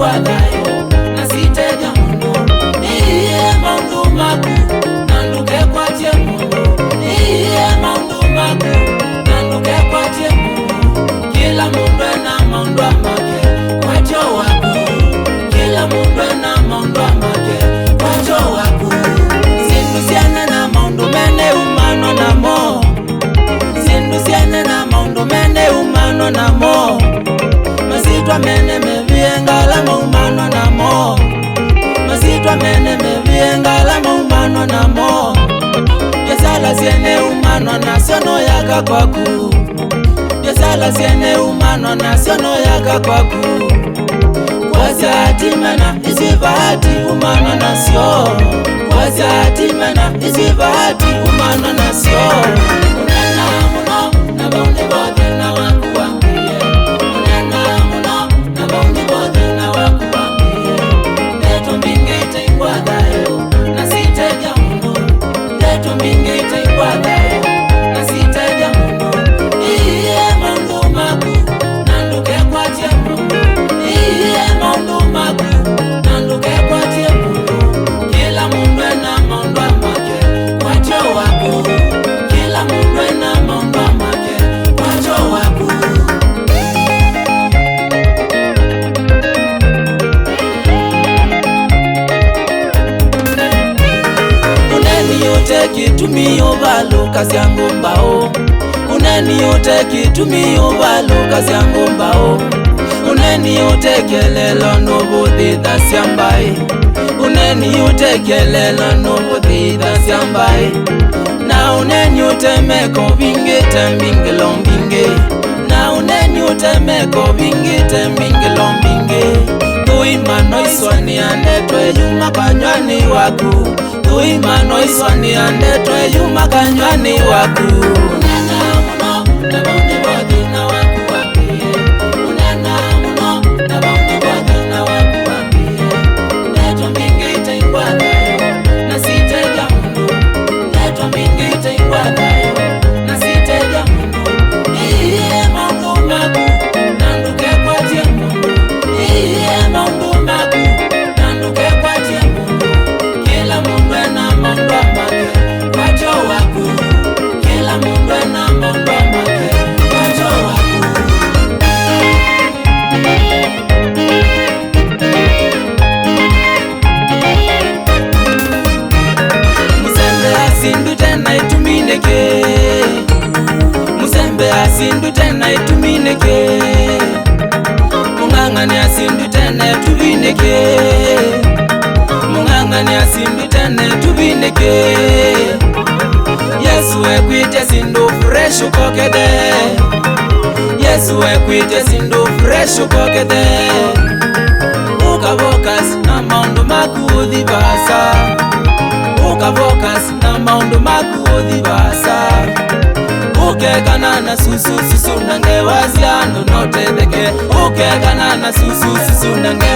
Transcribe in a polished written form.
ingwathayo na siteja mundu iye maundu maku na ndukekwatie mundu iye maundu maku na ndukekwatie mundu kila mundu ena maundu make kwacho waku kila mundu ena maundu make kwacho waku sindu siane na maundu mene umano na mo sindu siane na maundu mene umano na mo masitwa mene meviengala maumano na mo masitwa mene meviengala maumano na mo yesala siene umano na siono yaka kwaku yesala siene umano na siono yaka kwaku kwazati mena isivati umano na sio kwazati mena isivati umano na sio unena muno na baundi bote na waku wambie unena muno na baundi bote na waku wambie ndeto mbingite ingwathayo na siteja mundu ndeto mbingite ingwathayo na siteja mundu iye maundu maku na ndukekwatie mundu iye maundu maku na ndukekwatie mundu kila mundu ena maundu make kwacho waku kila mundu ena maundu make kwacho waku uneni yote kitumio valo kazi yangu mbao uneni yote kitumio valo kazi yangu mbao uneni yote kelelo nobuthitha siambai uneni yote kelelo nobuthitha siambai na uneni yote meko vingite mbingilo mbinge na uneni yote meko vingite mbingilo mbinge tuimano iswani andetwe yuma kanywani waku tuimano iswani andetwe yuma kanywani waku unena muno na baundi bote na waku wambie unena muno na baundi bote na waku wambie ndeto mbingite ingwathayo na siteja mundu ndeto mbingite ingwathayo na siteja mundu iye maundu maku na ndukekwatie mundu iye maundu maku na ndukekwatie mundu kila mundu ena maundu make kwacho waku kila mundu ena maundu make kwacho waku musembe asindu tena itumineke musembe asindu tena itumineke mung'ang'ani asindu tena tuvineke mung'ang'ani asindu tena tuvineke Yesu ekwite sindu fresh ukokede Yesu ekwite sindu fresh ukokede ukavokas na maundu maku uthivasa ukavokas na maundu maku uthivasa ukekana na susu susu nange waziano notetheke ukekana na susu susu nange